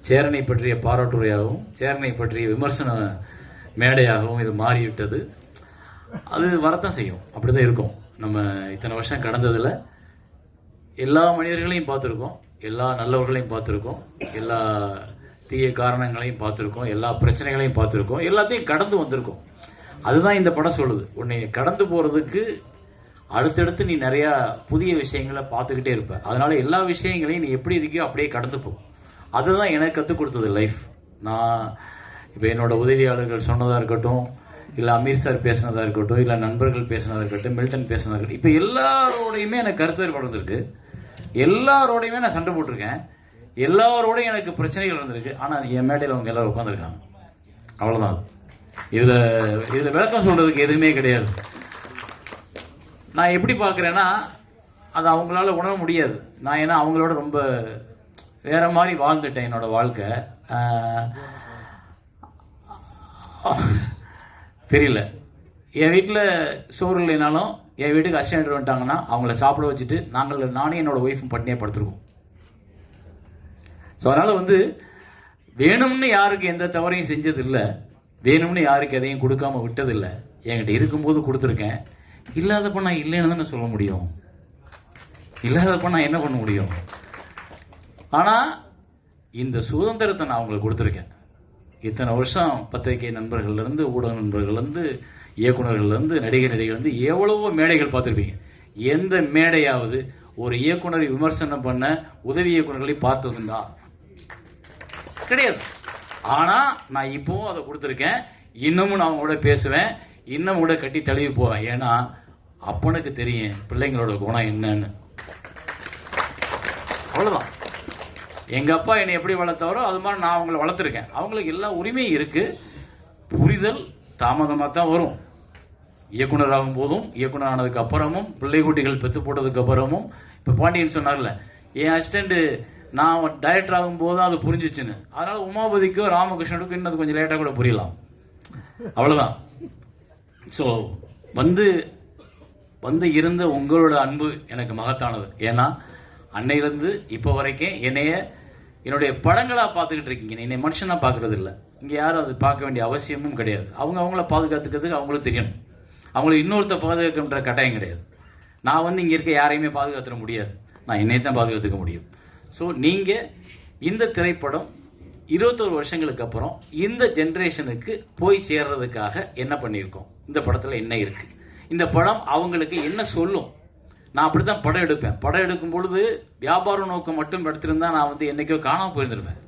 சேரனை பற்றிய பாராட்டுரையாகவும் சேரனை பற்றிய விமர்சன மேடையாகவும் இது மாறிவிட்டது. அது வரத்தான் செய்யும், அப்படி தான் இருக்கும். நம்ம இத்தனை வருஷம் கடந்ததில் எல்லா மனிதர்களையும் பார்த்துருக்கோம், எல்லா நல்லவர்களையும் பார்த்துருக்கோம், எல்லா தீய காரணங்களையும் பார்த்துருக்கோம், எல்லா பிரச்சனைகளையும் பார்த்துருக்கோம், எல்லாத்தையும் கடந்து வந்திருக்கோம். அதுதான் இந்த படம் சொல்லுது. உன்னை கடந்து போகிறதுக்கு அடுத்தடுத்து நீ நிறையா புதிய விஷயங்களை பார்த்துக்கிட்டே இருப்ப. அதனால எல்லா விஷயங்களையும் நீ எப்படி இருக்கியோ அப்படியே கடந்து போ. அதுதான் எனக்கு கற்றுக் கொடுத்தது லைஃப். நான் இப்போ என்னோடய உதவியாளர்கள் சொன்னதாக இருக்கட்டும், இல்லை அமீர் சார் பேசினதாக இருக்கட்டும், இல்லை நண்பர்கள் பேசினதாக இருக்கட்டும், மில்டன் பேசினதாக இருக்கட்டும், இப்போ எல்லாரோடையுமே எனக்கு கருத்து வேறுபாடு இருந்திருக்கு. எல்லாரோடையுமே நான் சண்டை போட்டிருக்கேன். எல்லாரோடையும் எனக்கு பிரச்சனைகள் இருந்திருக்கு. ஆனால் என் மேடையில் அவங்க எல்லோரும் உட்காந்துருக்காங்க. அவ்வளோதான். இதில் விளக்கம் சொல்கிறதுக்கு எதுவுமே கிடையாது. நான் எப்படி பார்க்குறேன்னா, அது அவங்களால உணர முடியாது. நான் ஏன்னா அவங்களோட ரொம்ப வேறு மாதிரி வாழ்ந்துட்டேன் என்னோடய வாழ்க்கை. தெரியல, என் வீட்டில் சோறு இல்லைனாலும் என் வீட்டுக்கு அசிஸ்டன்ட் வந்துட்டாங்கன்னா அவங்கள சாப்பிட வச்சுட்டு நானே என்னோடய ஒய்ஃபும் பட்டினியாக படுத்துருக்கோம். ஸோ அதனால் வேணும்னு யாருக்கு எந்த தவறையும் செஞ்சதில்லை, வேணும்னு யாருக்கு எதையும் கொடுக்காம விட்டதில்லை. என்கிட்ட இருக்கும்போது கொடுத்துருக்கேன். இல்லாதப்ப நான் இல்லைன்னு தானே சொல்ல முடியும். இல்லாதப்ப நான் என்ன பண்ண முடியும்? ஆனால் இந்த சுதந்திரத்தை நான் அவங்களுக்கு கொடுத்துருக்கேன். இத்தனை வருஷம் பத்திரிகை நண்பர்கள்லேருந்து, ஊடக நண்பர்கள்லேருந்து, இயக்குநர்கள்லேருந்து, நடிகர்கள்லேருந்து எவ்வளவோ மேடைகள் பார்த்துருப்பீங்க. எந்த மேடையாவது ஒரு இயக்குனரை விமர்சனம் பண்ண உதவி இயக்குநர்களை பார்த்ததுண்டா? கிடையாது. ஆனால் நான் இப்போவும் அதை கொடுத்துருக்கேன். இன்னமும் நான் அவங்களோட பேசுவேன், இன்னும் கூட கட்டி தழுவி போவேன். ஏன்னா அப்பனுக்கு தெரியும் பிள்ளைங்களோட குணம் என்னன்னு. அவ்வளோதான். எங்கள் அப்பா என்னை எப்படி வளர்த்தாரோ அது மாதிரி நான் அவங்கள வளர்த்துருக்கேன். அவங்களுக்கு எல்லா உரிமையும் இருக்குது. புரிதல் தாமதமாக தான் வரும். இயக்குனர் ஆகும் போதும், இயக்குனர் ஆனதுக்கு அப்புறமும், பிள்ளை குட்டிகள் பெற்று போட்டதுக்கு அப்புறமும். இப்போ பாண்டியன் சொன்னார்ல, என் அசிஸ்டண்ட்டு நான் டைரக்டர் ஆகும்போது அது புரிஞ்சிச்சுன்னு. அதனால் உமாபதிக்கோ ராமகிருஷ்ணனுக்கும் இன்னும் கொஞ்சம் லேட்டாக கூட புரியலாம். அவ்வளோதான். ஸோ வந்து இருந்த உங்களோட அன்பு எனக்கு மகத்தானது. ஏன்னா அன்னையிலேருந்து இப்போ வரைக்கும் என்னுடைய படங்களாக பார்த்துக்கிட்டு இருக்கீங்க. என்னை மனுஷனாக பார்க்குறது இல்லை. இங்கே யாரும் அது பார்க்க வேண்டிய அவசியமும் கிடையாது. அவங்கள பாதுகாத்துக்கிறதுக்கு அவங்களுக்கு தெரியணும். அவங்களுக்கு இன்னொருத்த பாதுகாக்கின்ற கட்டாயம் கிடையாது. நான் இங்கே இருக்க யாரையுமே பாதுகாத்துட முடியாது. நான் என்னை தான் பாதுகாத்துக்க முடியும். ஸோ நீங்கள் இந்த திரைப்படம் 21 வருஷங்களுக்கு அப்புறம் இந்த ஜென்ரேஷனுக்கு போய் சேர்றதுக்காக என்ன பண்ணியிருக்கோம், இந்த படத்தில் என்ன இருக்குது, இந்த படம் அவங்களுக்கு என்ன சொல்லும். நான் அப்படி தான் படம் எடுப்பேன். படம் எடுக்கும் பொழுது வியாபார நோக்கம் மட்டும் எடுத்திருந்தா நான் என்றைக்கோ காணாமல் போயிருந்திருப்பேன்.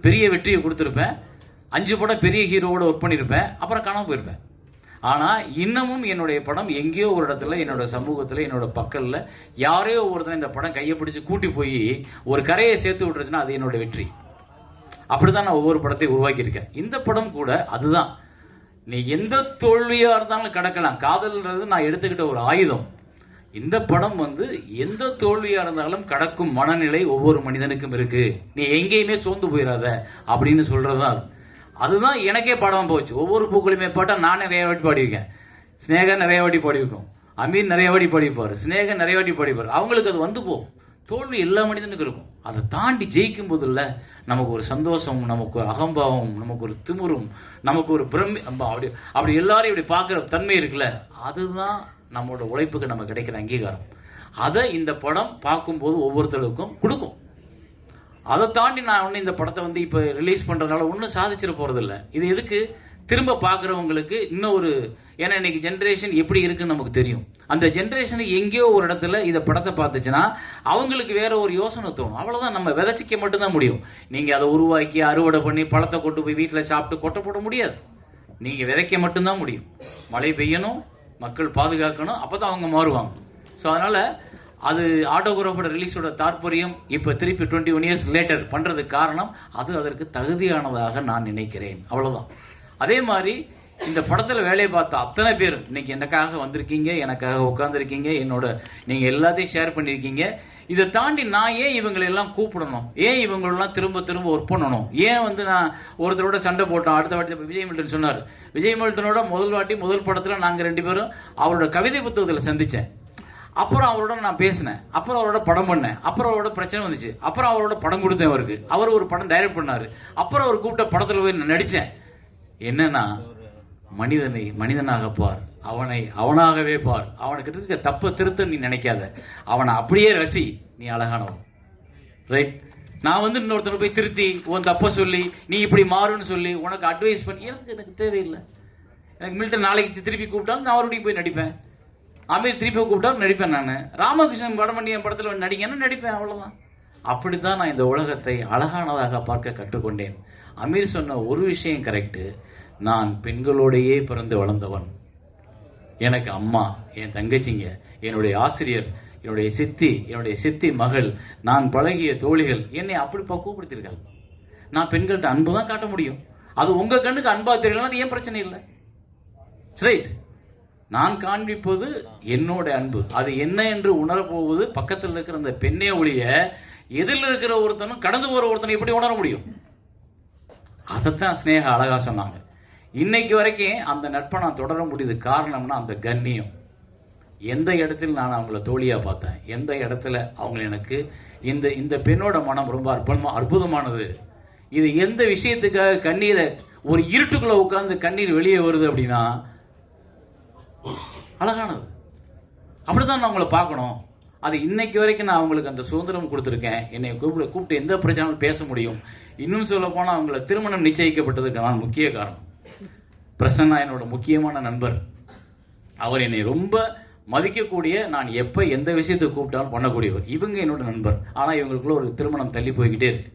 பெரிய வெற்றியை கொடுத்துருப்பேன். 5 படம் பெரிய ஹீரோவோட ஒர்க் பண்ணியிருப்பேன். அப்புறம் காணாமல் போயிருப்பேன். ஆனால் இன்னமும் என்னுடைய படம் எங்கேயோ ஒரு இடத்துல, என்னோட சமூகத்தில், என்னோட பக்கத்தில் யாரையோ ஒருத்தர் இந்த படம் கையை பிடிச்சி கூட்டி போய் ஒரு கரையை சேர்த்து விட்டுருச்சுன்னா அது என்னோட வெற்றி. அப்படி தான் நான் ஒவ்வொரு படத்தையும் உருவாக்கியிருக்கேன். இந்த படம் கூட அதுதான். நீ எந்த தோல்வியாக இருந்தாலும் கடக்கலாம். காதல்ன்றது நான் எடுத்துக்கிட்ட ஒரு ஆயுதம். இந்த படம் எந்த தோல்வியாக இருந்தாலும் கடக்கும் மனநிலை ஒவ்வொரு மனிதனுக்கும் இருக்கு. நீ எங்கேயுமே சோர்ந்து போயிடாத அப்படின்னு சொல்றது தான். அதுதான் எனக்கே படம் போச்சு. ஒவ்வொரு பூக்களுமே பாட்டால் நான் நிறைய வாட்டி பாடியிருக்கேன். ஸ்னேகன் நிறைய வாட்டி பாடியிருக்கோம். அமீர் நிறைய வாட்டி பாடிப்பார். ஸ்னேகன் நிறைய வாட்டி பாடிப்பார். அவங்களுக்கு அது போகும். தோல்வி எல்லா மனிதனுக்கும் இருக்கும். அதை தாண்டி ஜெயிக்கும் போதில்ல நமக்கு ஒரு சந்தோஷம், நமக்கு ஒரு அகம்பாவம், நமக்கு ஒரு திமிரும், நமக்கு ஒரு அப்படி எல்லாரையும் இப்படி பார்க்குற தன்மை இருக்குல்ல, அதுதான் நம்மளோட உழைப்புக்கு நம்ம கிடைக்கிற அங்கீகாரம். அதை இந்த படம் பார்க்கும்போது ஒவ்வொருத்தருக்கும் கொடுக்கும். அதை தாண்டி நான் இந்த படத்தை இப்போ ரிலீஸ் பண்ணுறதுனால ஒன்றும் சாதிச்சிட போகிறதில்ல. இது எதுக்கு திரும்ப பார்க்குறவங்களுக்கு இன்னொரு, ஏன்னா இன்னைக்கு ஜென்ரேஷன் எப்படி இருக்குன்னு நமக்கு தெரியும். அந்த ஜென்ரேஷனுக்கு எங்கேயோ ஒரு இடத்துல இந்த படத்தை பார்த்துச்சுன்னா அவங்களுக்கு வேற ஒரு யோசனை தோணும். அவ்வளோதான். நம்ம விதைச்சிக்க மட்டும்தான் முடியும். நீங்கள் அதை உருவாக்கி அறுவடை பண்ணி பழத்தை கொண்டு போய் வீட்டில் சாப்பிட்டு கொட்டை போட முடியாது. நீங்கள் விதைக்க மட்டும்தான் முடியும். மழை பெய்யணும், மக்கள் பாதுகாக்கணும், அப்போ தான் அவங்க மாறுவாங்க. ஸோ அதனால் அது ஆட்டோகிராஃபோட ரிலீஸோட தாற்பயம் இப்போ திருப்பி 21 இயர்ஸ் லேட்டர் பண்ணுறதுக்கு காரணம் அது அதற்கு தகுதியானதாக நான் நினைக்கிறேன். அவ்வளோதான். அதே மாதிரி இந்த படத்தில் வேலையை பார்த்த அத்தனை பேரும் இன்னைக்கு எனக்காக வந்திருக்கீங்க, எனக்காக உட்காந்துருக்கீங்க, நீங்கள் எல்லாத்தையும் ஷேர் பண்ணியிருக்கீங்க. இதை தாண்டி நான் ஏன் இவங்களெல்லாம் கூப்பிடணும், ஏன் இவங்களெல்லாம் திரும்ப திரும்ப ஒர்க் பண்ணணும், ஏன் நான் ஒருத்தரோட சண்டை போட்டோம். அடுத்த வாட்டி விஜய் மில்டன் சொன்னார். விஜய் மில்டனோட முதல் படத்தில் நாங்கள் 2 பேரும் அவரோட கவிதை புத்தகத்தில் சந்தித்தேன். அப்புறம் அவரோட நான் பேசினேன், அப்புறம் அவரோட படம் பண்ணேன், அப்புறம் அவரோட பிரச்சனை வந்துச்சு, அப்புறம் அவரோட படம் கொடுத்தேன் அவருக்கு, அவர் ஒரு படம் டைரக்ட் பண்ணாரு, அப்புறம் அவர் கூப்பிட்ட படத்தில் போய் நான் நடித்தேன். என்னன்னா மனிதனை மனிதனாக பார், அவனை அவனாகவே பார், அவனுக்கு இருக்க தப்ப திருத்த நீ நினைக்காத, அவனை அப்படியே ரசி, நீ அழகானவன். ரைட்? நான் வந்து இன்னொருத்தனை போய் திருத்தி உன் தப்ப சொல்லி நீ இப்படி மாறுன்னு சொல்லி உனக்கு அட்வைஸ் பண்ணி எனக்கு தேவையில்லை. எனக்கு மில்டன் நாளைக்கு திருப்பி கூப்பிட்டாலும் நான் அவருடைய போய் நடிப்பேன், அமீர் திருப்பி கூப்பிட்டாலும் நடிப்பேன், நான் ராமகிருஷ்ணன் படமண்டியன் படத்தில் நடிங்கன்னா நடிப்பேன், அவ்வளோதான். அப்படித்தான் நான் இந்த உலகத்தை அழகானதாக பார்க்க கற்றுக்கொண்டேன். அமீர் சொன்ன ஒரு விஷயம் கரெக்டு, நான் பெண்களோடையே பிறந்து வளர்ந்தவன். எனக்கு அம்மா, என் தங்கச்சிங்க, என்னுடைய ஆசிரியர், என்னுடைய சித்தி மகள், நான் பழகிய தோழிகள் என்னை அப்படி பக்குவப்படுத்திருக்காங்க. நான் பெண்கள்கிட்ட அன்பு தான் காட்ட முடியும். அது உங்க கண்ணுக்கு அன்பா தெரியல, அது ஏன் பிரச்சனை இல்லை. ரைட்? நான் காண்பிப்பது என்னோட அன்பு, அது என்ன என்று உணரப்போவது பக்கத்தில் இருக்கிற அந்த பெண்ணே ஒழிய எதிரில் இருக்கிற ஒருத்தனும் கடந்து போற ஒருத்தனை எப்படி உணர முடியும்? அதைத்தான் ஸ்னேகா அழகா சொன்னாங்க. இன்னைக்கு வரைக்கும் அந்த நட்பை நான் தொடர முடியுது. காரணம்னா அந்த கண்ணியம். எந்த இடத்துல நான் அவங்கள தோழியா பார்த்தேன், எந்த இடத்துல அவங்க எனக்கு இந்த பெண்ணோட மனம் ரொம்ப அற்புதமானது. இது எந்த விஷயத்துக்காக கண்ணீரை ஒரு இருட்டுக்குள்ள உட்கார்ந்து கண்ணீர் வெளியே வருது அப்படின்னா அழகானது. அப்படிதான் நான் அவங்கள பார்க்கணும். அது இன்னைக்கு வரைக்கும் நான் அவங்களுக்கு அந்த சுதந்திரம் கொடுத்துருக்கேன். என்னை கூப்பிட்டு எந்த பிரச்சனையும் பேச முடியும். இன்னும் சொல்ல போனால் அவங்கள திருமணம் நிச்சயிக்கப்பட்டதுக்கு நான் முக்கிய காரணம். பிரசன்னா என்னோட முக்கியமான நண்பர். அவர் என்னை ரொம்ப மதிக்கக்கூடிய, நான் எப்போ எந்த விஷயத்தை கூப்பிட்டாலும் பண்ணக்கூடியவர். இவங்க என்னோட நண்பர். ஆனால் இவங்களுக்குள்ள ஒரு திருமணம் தள்ளி போய்கிட்டே இருக்கு.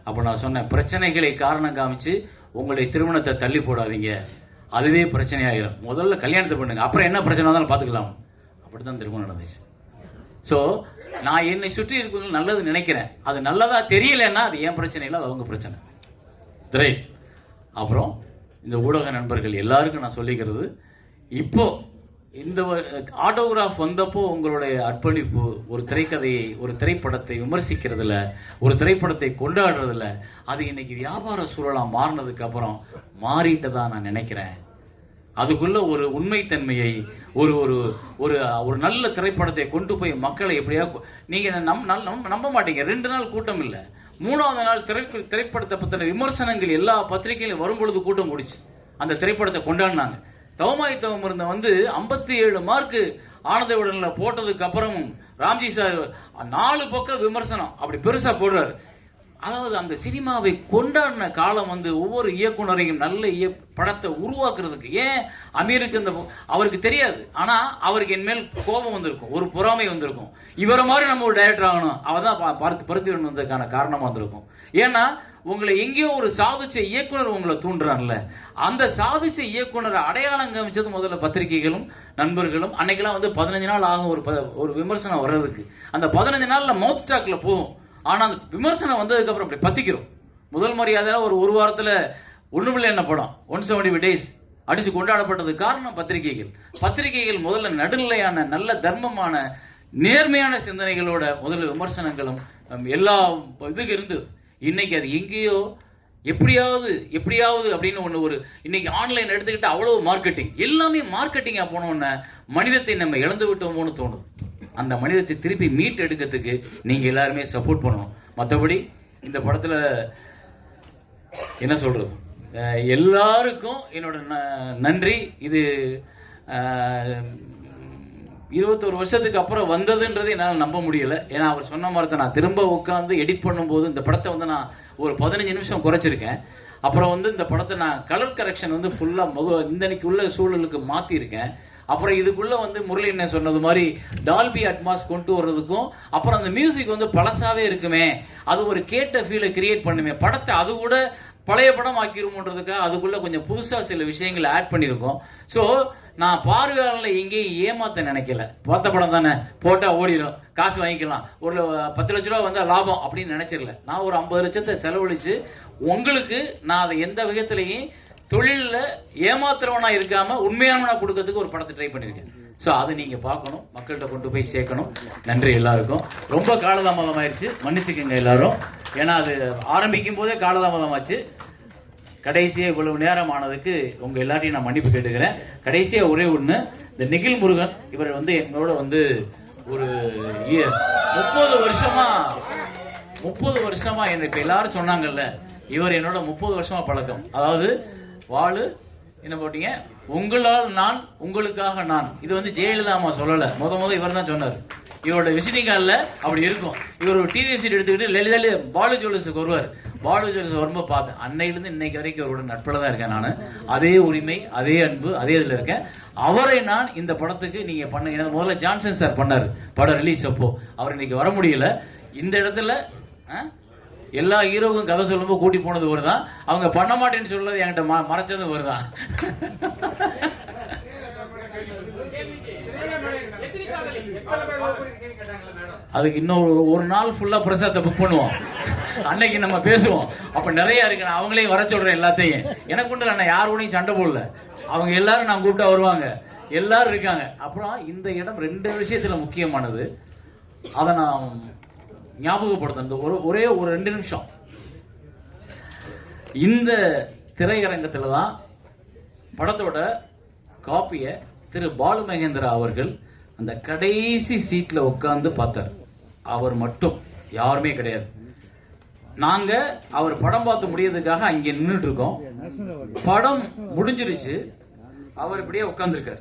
அப்போ நான் சொன்னேன், பிரச்சனைகளை காரணம் காமிச்சு உங்களுடைய திருமணத்தை தள்ளி போடாதீங்க, அதுவே பிரச்சனையாயிரும். முதல்ல கல்யாணத்தை பண்ணுங்க, அப்புறம் என்ன பிரச்சனை இருந்தாலும் பார்த்துக்கலாம். அப்படித்தான் திருமணம் நடந்துச்சு. ஸோ நான் என்னை சுற்றி இருக்கிறவங்க நல்லது நினைக்கிறேன். அது நல்லதா தெரியலன்னா அது ஏன் பிரச்சனை இல்லை, அது அவங்க பிரச்சனை. ரைட்? அப்புறம் இந்த ஊடக நண்பர்கள் எல்லாருக்கும் நான் சொல்லிக்கிறது, இப்போ இந்த ஆட்டோகிராஃப் வந்தப்போ உங்களுடைய அர்ப்பணிப்பு ஒரு திரைக்கதையை, ஒரு திரைப்படத்தை விமர்சிக்கிறதுல, ஒரு திரைப்படத்தை கொண்டாடுறதுல, அது இன்னைக்கு வியாபார சூழலாக மாறினதுக்கு அப்புறம் மாறிட்டதா நான் நினைக்கிறேன். அதுக்குள்ள ஒரு உண்மைத்தன்மையை, ஒரு ஒரு ஒரு ஒரு நல்ல திரைப்படத்தை கொண்டு போய் மக்களை எப்படியா, நீங்க நம்ப மாட்டீங்க, 2 நாள் கூட்டம் இல்லை, 3வது நாள் திரைப்படத்தை பற்றின விமர்சனங்கள் எல்லா பத்திரிகையிலும் வரும்பொழுது கூட்டம் முடிச்சு அந்த திரைப்படத்தை கொண்டாடினாங்க. தவமாய் தவம் இருந்த 57 மார்க்கு ஆனந்த விடல போட்டதுக்கு அப்புறமும் ராம்ஜி சார் 4 பக்கம் விமர்சனம் அப்படி பெருசா போடுறாரு. அதாவது அந்த சினிமாவை கொண்டாடின காலம் ஒவ்வொரு இயக்குனரையும் நல்ல படத்தை உருவாக்குறதுக்கு. ஏன் அமீருக்கு அவருக்கு தெரியாது, ஆனா அவருக்கு என் மேல் கோபம் வந்திருக்கும், ஒரு பொறாமை வந்திருக்கும். இவரை மாதிரி நம்ம ஒரு டைரக்டர் ஆகணும், அவதான் பார்த்து பருத்தி வந்ததுக்கான காரணமா வந்திருக்கும். ஏன்னா உங்களை எங்கேயோ ஒரு சாதிச்ச இயக்குனர் உங்களை தூண்டுறான்ல, அந்த சாதிச்ச இயக்குனரை அடையாளம் காமிச்சது முதல்ல பத்திரிகைகளும் நண்பர்களும். அன்னைக்கெல்லாம் 15 நாள் ஆகும் ஒரு விமர்சனம் வர்றதுக்கு. அந்த 15 நாள்ல மவுத் டாக்ல போகும். ஆனா அந்த விமர்சனம் வந்ததுக்கு அப்புறம் அப்படி பத்திக்கிறோம். முதல் மரியாதையில ஒரு வாரத்துல ஒண்ணுமில்லை என்ன படம் 170 days அடிச்சு கொண்டாடப்பட்டது காரணம் பத்திரிகைகள் முதல்ல நடுநிலையான, நல்ல தர்மமான, நேர்மையான சிந்தனைகளோட முதல்ல விமர்சனங்களும் எல்லா இதுக்கு இருந்தது. இன்னைக்கு அது எங்கேயோ எப்படியாவது அப்படின்னு ஒரு இன்னைக்கு ஆன்லைன் எடுத்துக்கிட்டு அவ்வளவு மார்க்கெட்டிங், எல்லாமே மார்க்கெட்டிங்கா போனோன்னு மனிதத்தை நம்ம இழந்து விட்டோமோன்னு தோணுது. அந்த மனிதத்தை திருப்பி மீட் எடுக்கிறதுக்கு நீங்க எல்லாருமே சப்போர்ட் பண்ணணும். மற்றபடி இந்த படத்துல என்ன சொல்றது, எல்லாருக்கும் என்னோட நன்றி. இது 21 வருஷத்துக்கு அப்புறம் வந்ததுன்றது என்னால் நம்ப முடியல. ஏன்னா அவர் சொன்ன மாதிரி தான், நான் திரும்ப உட்காந்து எடிட் பண்ணும்போது இந்த படத்தை நான் ஒரு 15 நிமிஷம் குறைச்சிருக்கேன். அப்புறம் இந்த படத்தை நான் கலர் கரெக்ஷன் ஃபுல்லாக இந்தன்னைக்கு உள்ள சூழலுக்கு மாற்றிருக்கேன். அப்புறம் இதுக்குள்ள முரளி என்ன சொன்னது மாதிரி டால்பி அட்மாஸ் கொண்டு வர்றதுக்கும், அப்புறம் அந்த மியூசிக் பழசாவே இருக்குமே, அது ஒரு கேட்ட ஃபீலை கிரியேட் பண்ணுமே, படத்தை அது கூட பழைய படம் ஆக்கிருமோன்றதுக்காக அதுக்குள்ள கொஞ்சம் புதுசா சில விஷயங்களை ஆட் பண்ணியிருக்கோம். ஸோ நான் பார்வையாளர்களை எங்கேயும் ஏமாத்த நினைக்கல. பார்த்த படம் தானே, போட்டா ஓடிடும், காசு வாங்கிக்கலாம், ஒரு 10 லட்ச ரூபா வந்தா லாபம் அப்படின்னு நினைச்சிடல. நான் ஒரு 50 லட்சத்தை செலவழிச்சு உங்களுக்கு நான் அதை எந்த விதத்திலையும் தொழிலில் ஏமாத்துறவனா இருக்காம உண்மையானவனா கொடுக்கறதுக்கு ஒரு படத்தை ட்ரை பண்ணியிருக்கேன். ஸோ அதை நீங்க பார்க்கணும், மக்கள்கிட்ட கொண்டு போய் சேர்க்கணும். நன்றி எல்லாருக்கும். ரொம்ப காலதாமதம் ஆயிடுச்சு, மன்னிச்சுக்கோங்க எல்லாரும். ஏன்னா அது ஆரம்பிக்கும் போதே காலதாமதமாச்சு. கடைசியாக இவ்வளவு நேரம் ஆனதுக்கு உங்க எல்லாரையும் நான் மன்னிப்பு கேட்டுக்கிறேன். கடைசியாக ஒரே ஒன்று, இந்த நிகில் முருகன் இவர் என்னோட ஒரு 30 வருஷமா என்ன இப்ப எல்லாரும் சொன்னாங்கல்ல, இவர் என்னோட 30 வருஷமா பழக்கம். அதாவது வாழு என்ன போட்டீங்க, உங்களால் நான் உங்களுக்காக நான். இது வந்து ஜெயலலிதா அம்மா சொல்லல, முத இவர் தான் சொன்னார். இவரோட விசிட்டிங் கார்டில் அப்படி இருக்கும். இவர் ஒரு டிவி சீட் எடுத்துக்கிட்டு பாலு ஜுவல்லர்ஸுக்கு வருவார். பாலு ஜுவல்லர்ஸ் வரும்போது பார்த்தேன். அன்னையிலிருந்து இன்னைக்கு வரைக்கும் அவரோட நட்பில் தான் இருக்கேன் நான். அதே உரிமை, அதே அன்பு, அதே இதில் இருக்கேன். அவரை நான் இந்த படத்துக்கு நீங்க பண்ணுங்க. முதல்ல ஜான்சன் சார் பண்ணார் படம் ரிலீஸ் அப்போ. அவர் இன்னைக்கு வர முடியல. இந்த இடத்துல எல்லா ஹீரோவுக்கும் கதை சொல்லும்போது கூட்டி போனது ஒரு தான். அவங்க பண்ண மாட்டேன்னு சொல்றது என்கிட்ட மறைச்சது ஒரு தான். அதுக்கு இன்னொரு நாள் ஃபுல்லா பிரசாத்தை புக் பண்ணுவோம். அன்னைக்கு நம்ம பேசுவோம். அப்ப நிறைய இருக்கு. நான் அவங்களையும் வர சொல்றேன் எல்லாத்தையும். எனக்கு உண்டு, நான் யார் கூடயும் சண்டை போடல. அவங்க எல்லாரும் நான் கூப்பிட்டா வருவாங்க. எல்லாரும் இருக்காங்க. அப்புறம் இந்த இடம் 2 விஷயத்துல முக்கியமானது. அதை நான் ஞாபகப்படுத்த ஒரே ஒரு 2 நிமிஷம். இந்த திரையரங்கத்துல தான் படத்தோட காப்பிய திரு பாலு மகேந்திரா அவர்கள் அந்த கடைசி சீட்ல உட்கார்ந்து பார்த்தார். அவர் மட்டும், யாருமே கிடையாது. நாங்க அவர் படம் பார்த்து முடியறதுக்காக அங்க நின்றுட்டு இருக்கோம். படம் முடிஞ்சிருச்சு. அவர் இப்படியே உட்கார்ந்துருக்காரு.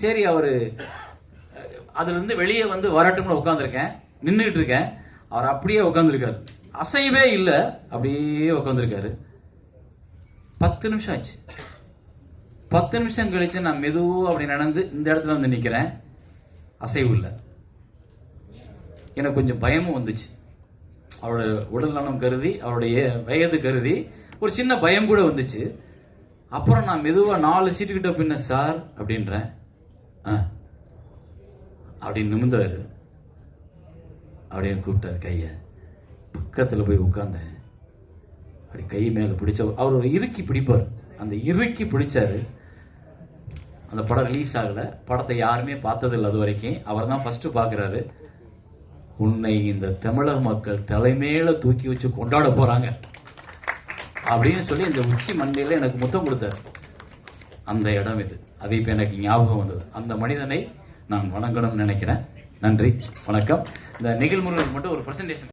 சரி, அவரு அதுல இருந்து வெளியே வந்து வரட்டும்னு உட்கார்ந்துருக்கேன். நின்றுட்டு இருக்கேன். அவர் அப்படியே உட்கார்ந்துருக்காரு. அசைவே இல்லை. அப்படியே உட்கார்ந்துருக்காரு. 10 நிமிஷம் ஆச்சு. 10 நிமிஷம் கழிச்சு நான் மெதுவாக அப்படி நடந்து இந்த இடத்துல வந்து நிற்கிறேன். அசைவு இல்லை. எனக்கு கொஞ்சம் பயமும் வந்துச்சு. அவரோட உடல் நலம் கருதி, அவருடைய வயது கருதி ஒரு சின்ன பயம் கூட வந்துச்சு. அப்புறம் நான் மெதுவாக 4 சீட்டுக்கிட்ட பின்ன சார் அப்படின்றேன். அப்படின்னு நிமிந்தாரு. அப்படின்னு கூப்பிட்டாரு. கையை பக்கத்தில் போய் உட்கார்ந்தேன். அப்படி கை மேலே பிடிச்ச அவர் ஒரு இறுக்கி பிடிப்பார். அந்த இறுக்கி பிடிச்சாரு. அந்த படம் ரிலீஸ் ஆகல. படத்தை யாருமே பார்த்ததில்லை அது வரைக்கும். அவர் தான் ஃபர்ஸ்ட் பார்க்குறாரு. உன்னை இந்த தமிழக மக்கள் தலைமையில தூக்கி வச்சு கொண்டாட போறாங்க அப்படின்னு சொல்லி இந்த உச்சி மண்டையில எனக்கு முத்தம் கொடுத்தாரு. அந்த இடம் இது. அது இப்போ எனக்கு ஞாபகம் வந்தது. அந்த மனிதனை நான் வணங்கணும்னு நினைக்கிறேன். நன்றி, வணக்கம். இந்த நிகழ்முறைக்கு மட்டும் ஒரு பிரசன்டேஷன்.